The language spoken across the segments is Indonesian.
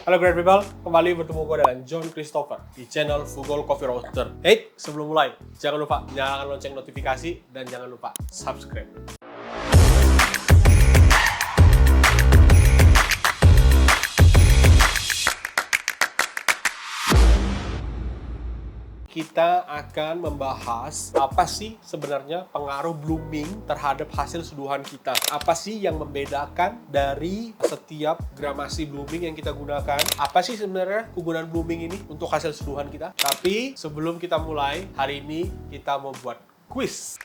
Halo great people, kembali bertemu gue dengan John Christopher di channel Fugol Coffee Roaster. Hey, sebelum mulai, jangan lupa nyalakan lonceng notifikasi dan jangan lupa subscribe. Kita akan membahas apa sih sebenarnya pengaruh blooming terhadap hasil seduhan kita. Apa sih yang membedakan dari setiap gramasi blooming yang kita gunakan. Apa sih sebenarnya kegunaan blooming ini untuk hasil seduhan kita. Tapi sebelum kita mulai, hari ini kita mau buat quiz.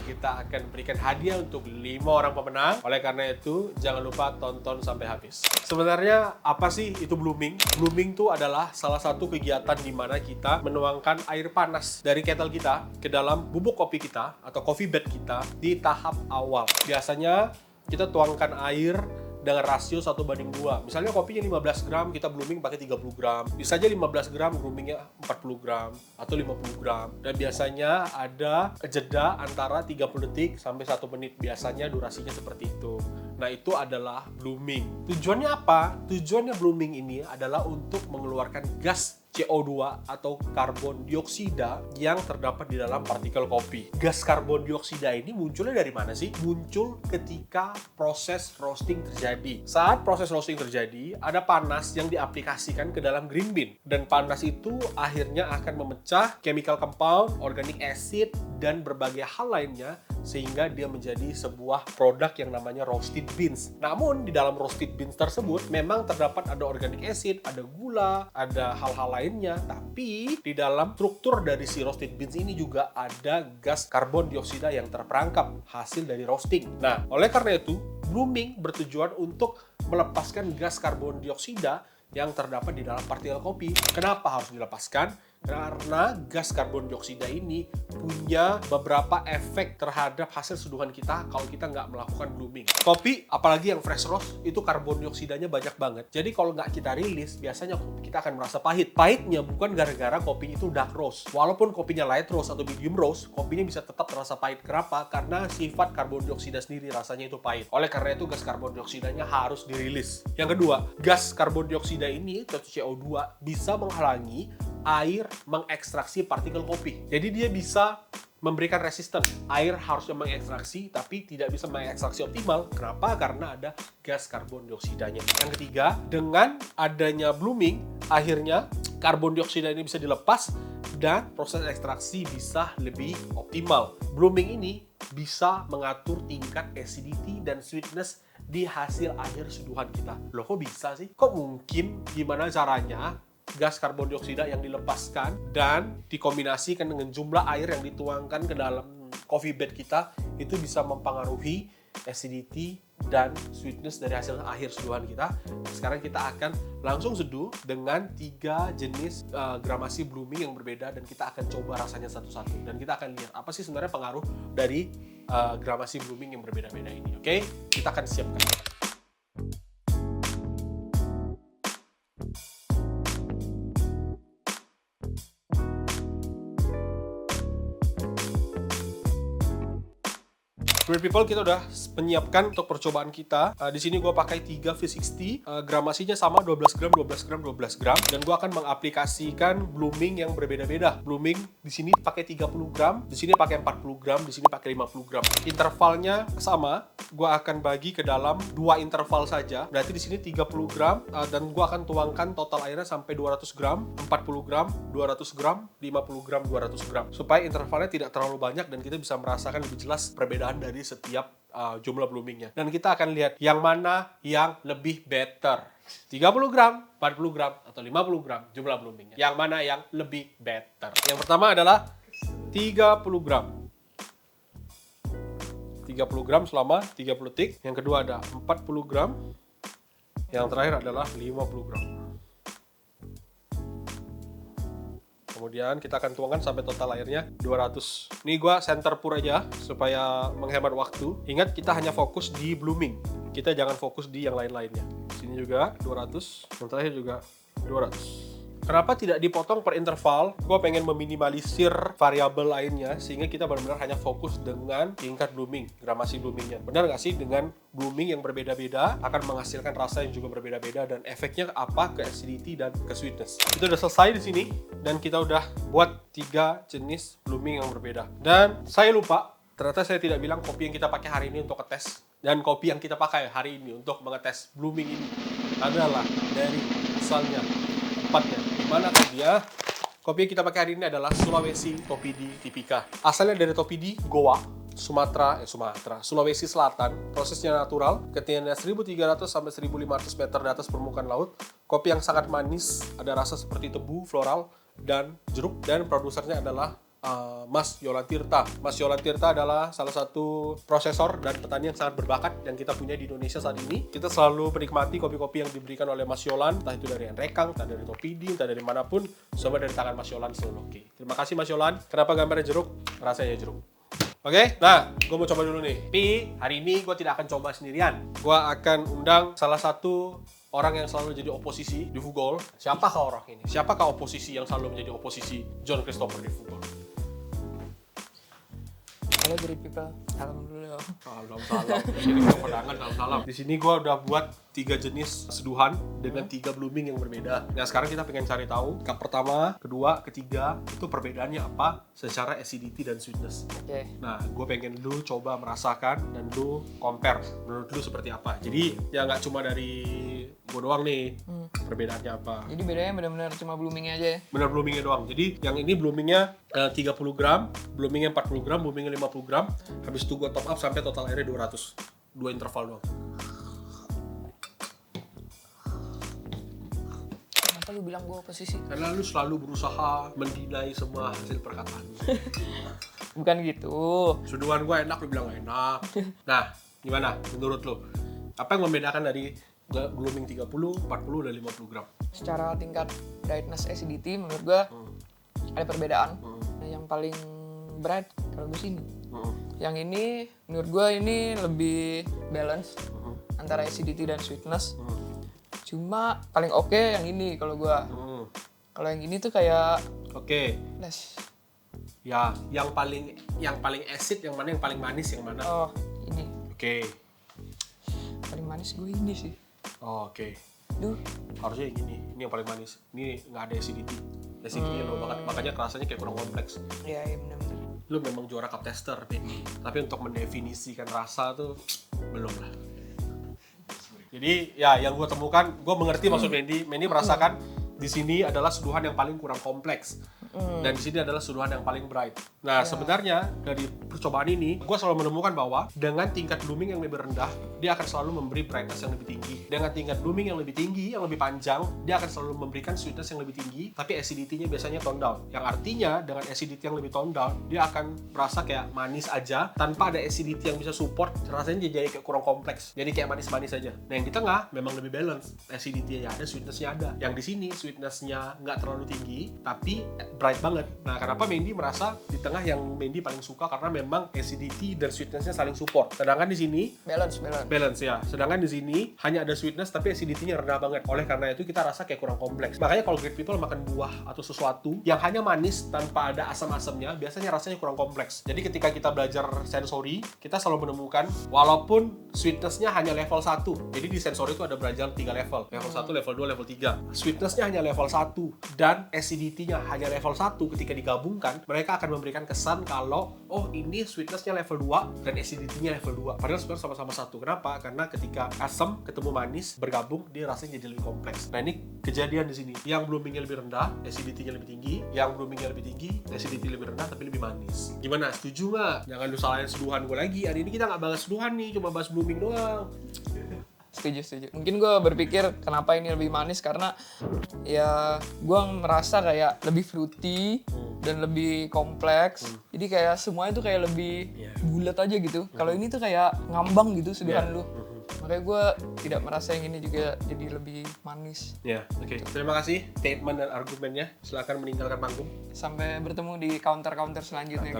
Kita akan berikan hadiah untuk 5 orang pemenang. Oleh karena itu, jangan lupa tonton sampai habis. Sebenarnya apa sih itu blooming? Blooming itu adalah salah satu kegiatan di mana kita menuangkan air panas dari kettle kita ke dalam bubuk kopi kita atau coffee bed kita di tahap awal. Biasanya kita tuangkan air dengan rasio 1:2. Misalnya kopinya 15 gram, kita blooming pakai 30 gram. Bisa aja 15 gram, bloomingnya 40 gram atau 50 gram. Dan biasanya ada jeda antara 30 detik sampai 1 menit. Biasanya durasinya seperti itu. Nah, itu adalah blooming. Tujuannya apa? Tujuannya blooming ini adalah untuk mengeluarkan gas CO2 atau karbon dioksida yang terdapat di dalam partikel kopi. Gas karbon dioksida ini munculnya dari mana sih? Muncul ketika proses roasting terjadi. Saat proses roasting terjadi, ada panas yang diaplikasikan ke dalam green bean. Dan panas itu akhirnya akan memecah chemical compound, organic acid, dan berbagai hal lainnya sehingga dia menjadi sebuah produk yang namanya roasted beans. Namun di dalam roasted beans tersebut memang terdapat ada organic acid, ada gula, ada hal-hal lainnya, tapi di dalam struktur dari si roasted beans ini juga ada gas karbon dioksida yang terperangkap hasil dari roasting. Nah, oleh karena itu, blooming bertujuan untuk melepaskan gas karbon dioksida yang terdapat di dalam partikel kopi. Kenapa harus dilepaskan? Karena gas karbon dioksida ini punya beberapa efek terhadap hasil seduhan kita kalau kita nggak melakukan blooming. Kopi, apalagi yang fresh roast, itu karbon dioksidanya banyak banget. Jadi kalau nggak kita rilis, biasanya kita akan merasa pahit. Pahitnya bukan gara-gara kopi itu dark roast. Walaupun kopinya light roast atau medium roast, kopinya bisa tetap terasa pahit. Kenapa? Karena sifat karbon dioksida sendiri rasanya itu pahit. Oleh karena itu, gas karbon dioksidanya harus dirilis. Yang kedua, gas karbon dioksida ini, atau CO2, bisa menghalangi air mengekstraksi partikel kopi. Jadi dia bisa memberikan resisten. Air harusnya mengekstraksi, tapi tidak bisa mengekstraksi optimal. Kenapa? Karena ada gas karbon dioksidanya. Yang ketiga, dengan adanya blooming, akhirnya karbon dioksida ini bisa dilepas dan proses ekstraksi bisa lebih optimal. Blooming ini bisa mengatur tingkat acidity dan sweetness di hasil akhir seduhan kita. Loh, kok bisa sih? Kok mungkin? Gimana caranya? Gas karbon dioksida yang dilepaskan dan dikombinasikan dengan jumlah air yang dituangkan ke dalam coffee bed kita itu bisa mempengaruhi acidity dan sweetness dari hasil akhir seduhan kita. Sekarang kita akan langsung seduh dengan 3 jenis gramasi blooming yang berbeda dan kita akan coba rasanya satu-satu dan kita akan lihat apa sih sebenarnya pengaruh dari gramasi blooming yang berbeda-beda ini. Oke, kita akan siapkan. Great people, kita udah menyiapkan untuk percobaan kita. Di sini gue pakai 3 V60, gramasinya sama 12 gram, 12 gram, 12 gram. Dan gue akan mengaplikasikan blooming yang berbeda-beda. Blooming di sini pakai 30 gram, di sini pakai 40 gram, di sini pakai 50 gram. Intervalnya sama, gue akan bagi ke dalam 2 interval saja. Berarti di sini 30 gram, dan gue akan tuangkan total airnya sampai 200 gram, 40 gram, 200 gram, 50 gram, 200 gram. Supaya intervalnya tidak terlalu banyak dan kita bisa merasakan lebih jelas perbedaan dari setiap jumlah bloomingnya. Dan kita akan lihat yang mana yang lebih better. 30 gram, 40 gram, atau 50 gram jumlah bloomingnya. Yang mana yang lebih better. Yang pertama adalah 30 gram. 30 gram selama 30 detik. Yang kedua ada 40 gram. Yang terakhir adalah 50 gram. Kemudian kita akan tuangkan sampai total airnya 200. Ini gue center pour aja supaya menghemat waktu. Ingat, kita hanya fokus di blooming. Kita jangan fokus di yang lain-lainnya. Sini juga 200, yang terakhir juga 200. Kenapa tidak dipotong per interval? Gue pengen meminimalisir variabel lainnya sehingga kita benar-benar hanya fokus dengan tingkat blooming, gramasi bloomingnya. Benar nggak sih dengan blooming yang berbeda-beda akan menghasilkan rasa yang juga berbeda-beda dan efeknya apa ke acidity dan ke sweetness. Itu udah selesai di sini dan kita udah buat 3 jenis blooming yang berbeda. Dan saya lupa, ternyata saya tidak bilang kopi yang kita pakai hari ini untuk ngetes dan kopi yang kita pakai hari ini untuk mengetes blooming ini adalah dari asalnya tempatnya. Dimana kan dia? Kopi yang kita pakai hari ini adalah Sulawesi Topidi Tipika. Asalnya dari Topidi, Goa, Sulawesi Selatan. Prosesnya natural, ketinggian 1.300 sampai 1.500 meter di atas permukaan laut. Kopi yang sangat manis, ada rasa seperti tebu, floral, dan jeruk. Dan produsernya adalah Mas Yolan Tirta. Mas Yolan Tirta adalah salah satu prosesor dan petani yang sangat berbakat yang kita punya di Indonesia saat ini. Kita selalu menikmati kopi-kopi yang diberikan oleh Mas Yolan, entah itu dari Rekang, entah dari Topidi, entah dari manapun, semua dari tangan Mas Yolan selalu oke. Terima kasih Mas Yolan. Kenapa gambarnya jeruk? Rasanya jeruk. Oke, nah, gue mau coba dulu nih. Tapi hari ini gue tidak akan coba sendirian. Gue akan undang salah satu orang yang selalu jadi oposisi di Fugol. Siapakah orang ini? Siapakah oposisi yang selalu menjadi oposisi John Christopher di Fugol? Halo Great People, salam dulu dong. Salam. Ini udah pedangan, salam. Di sini gue udah buat 3 jenis seduhan dengan 3 blooming yang berbeda. Nah sekarang kita pengen cari tahu cup pertama, kedua, ketiga itu perbedaannya apa secara acidity dan sweetness. Oke. Nah gue pengen lu coba merasakan dan lu compare menurut lu seperti apa. Jadi ya nggak cuma dari gue doang nih perbedaannya apa. Jadi bedanya benar-benar cuma bloomingnya aja ya? Benar bloomingnya doang. Jadi yang ini bloomingnya 30 gram, bloomingnya 40 gram, bloomingnya 50 gram. Habis itu gue top up sampai total airnya 200. 2 interval doang. Kenapa lu bilang gue oposisi? Karena lu selalu berusaha mendinai semua hasil perkataan. Bukan gitu. Suduhan gue enak, lu bilang gak enak. Nah, gimana menurut lu? Apa yang membedakan dari blooming 30, 40, dan 50 gram? Secara tingkat brightness acidity menurut gue ada perbedaan. Nah, yang paling bright kalau gue sini. Yang ini menurut gue ini lebih balance antara acidity dan sweetness. Cuma paling oke yang ini kalau gue. Kalau yang ini tuh kayak less. Ya, yang paling acid yang mana, yang paling manis yang mana? Oh, ini. Paling manis gue ini sih. Oke. Duh, Harusnya yang ini yang paling manis. Ini nggak ada acidity. Acidity-nya low banget, makanya rasanya kayak kurang kompleks. iya benar-benar. Lu memang juara cup tester, tapi untuk mendefinisikan rasa tuh belum lah. Jadi ya yang gue temukan, gue mengerti maksud Mendy. Mendy merasakan di sini adalah seduhan yang paling kurang kompleks. Dan di sini adalah seduhan yang paling bright. Nah, sebenarnya dari percobaan ini, gue selalu menemukan bahwa dengan tingkat blooming yang lebih rendah, dia akan selalu memberi brightness yang lebih tinggi. Dengan tingkat blooming yang lebih tinggi, yang lebih panjang, dia akan selalu memberikan sweetness yang lebih tinggi, tapi acidity-nya biasanya tone down. Yang artinya dengan acidity yang lebih tone down, dia akan merasa kayak manis aja, tanpa ada acidity yang bisa support, rasanya jadi kayak kurang kompleks. Jadi kayak manis-manis aja. Nah, yang di tengah memang lebih balance. Acidity-nya ada, sweetness-nya ada. Yang di sini sweetness-nya nggak terlalu tinggi, tapi bright banget. Nah, kenapa Mendy merasa di tengah yang Mendy paling suka karena memang acidity dan sweetness-nya saling support. Sedangkan di sini balance ya. Sedangkan di sini hanya ada sweetness tapi acidity-nya rendah banget. Oleh karena itu kita rasa kayak kurang kompleks. Makanya kalau Great People makan buah atau sesuatu yang hanya manis tanpa ada asam-asamnya, biasanya rasanya kurang kompleks. Jadi ketika kita belajar sensori, kita selalu menemukan walaupun sweetness-nya hanya level 1. Jadi di sensori itu ada belajar 3 level. Level 1, level 2, level 3. Sweetness-nya hanya level 1 dan acidity-nya hanya level 1. Ketika digabungkan, mereka akan memberikan kesan kalau oh ini sweetness-nya level 2 dan acidity-nya level 2. Padahal sebenarnya sama-sama 1. Kenapa? Karena ketika asam ketemu manis bergabung, dia rasanya jadi lebih kompleks. Nah, ini kejadian di sini. Yang blooming-nya lebih rendah, acidity-nya lebih tinggi. Yang blooming-nya lebih tinggi, acidity lebih rendah tapi lebih manis. Gimana? Setuju nggak? Jangan lu salahin seduhan gue lagi. Hari ini kita nggak bahas seduhan nih, cuma bahas blooming doang. Setuju. Mungkin gue berpikir kenapa ini lebih manis karena ya gue merasa kayak lebih fruity dan lebih kompleks. Jadi kayak semuanya tuh kayak lebih bulat aja gitu. Kalau ini tuh kayak ngambang gitu seduhan lu. Makanya gue tidak merasa yang ini juga jadi lebih manis. Ya, oke. Terima kasih statement dan argumennya. Silakan meninggalkan panggung. Sampai bertemu di counter-counter selanjutnya.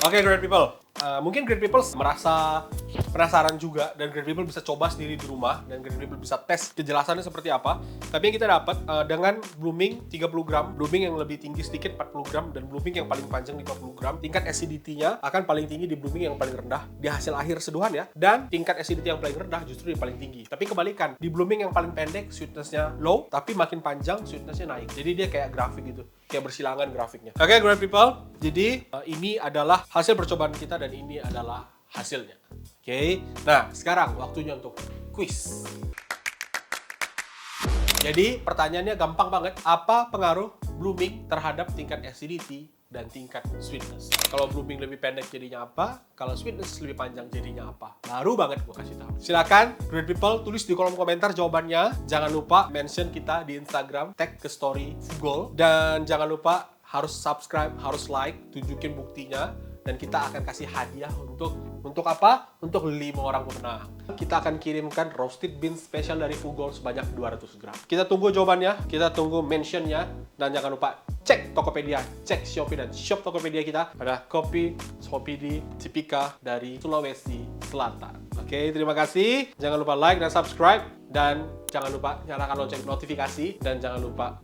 Oke, Great People. Mungkin Great People merasa penasaran juga, dan Great People bisa coba sendiri di rumah, dan Great People bisa tes kejelasannya seperti apa. Tapi yang kita dapat dengan blooming 30 gram, blooming yang lebih tinggi sedikit 40 gram, dan blooming yang paling panjang 50 gram, tingkat acidity-nya akan paling tinggi di blooming yang paling rendah di hasil akhir seduhan ya, dan tingkat acidity yang paling rendah justru yang paling tinggi. Tapi kebalikan, di blooming yang paling pendek sweetness-nya low, tapi makin panjang sweetness-nya naik. Jadi dia kayak grafik gitu, kayak bersilangan grafiknya. Oke, Great People. Jadi ini adalah hasil percobaan kita dan ini adalah hasilnya. Oke. Nah, sekarang waktunya untuk quiz. Jadi pertanyaannya gampang banget. Apa pengaruh blooming terhadap tingkat acidity dan tingkat sweetness? Kalau blooming lebih pendek jadinya apa? Kalau sweetness lebih panjang jadinya apa? Baru banget gue kasih tahu. Silakan Great People tulis di kolom komentar jawabannya. Jangan lupa mention kita di Instagram, tag ke story Fugol, dan jangan lupa harus subscribe, harus like, tunjukin buktinya, dan kita akan kasih hadiah untuk apa? Untuk 5 orang pemenang. Kita akan kirimkan roasted beans spesial dari Fugol sebanyak 200 gram. Kita tunggu jawabannya, kita tunggu mentionnya, dan jangan lupa cek Tokopedia, cek Shopee dan shop Tokopedia kita. Ada kopi Shopee Tipika dari Sulawesi Selatan. Oke, terima kasih. Jangan lupa like dan subscribe, dan jangan lupa nyalakan lonceng notifikasi, dan jangan lupa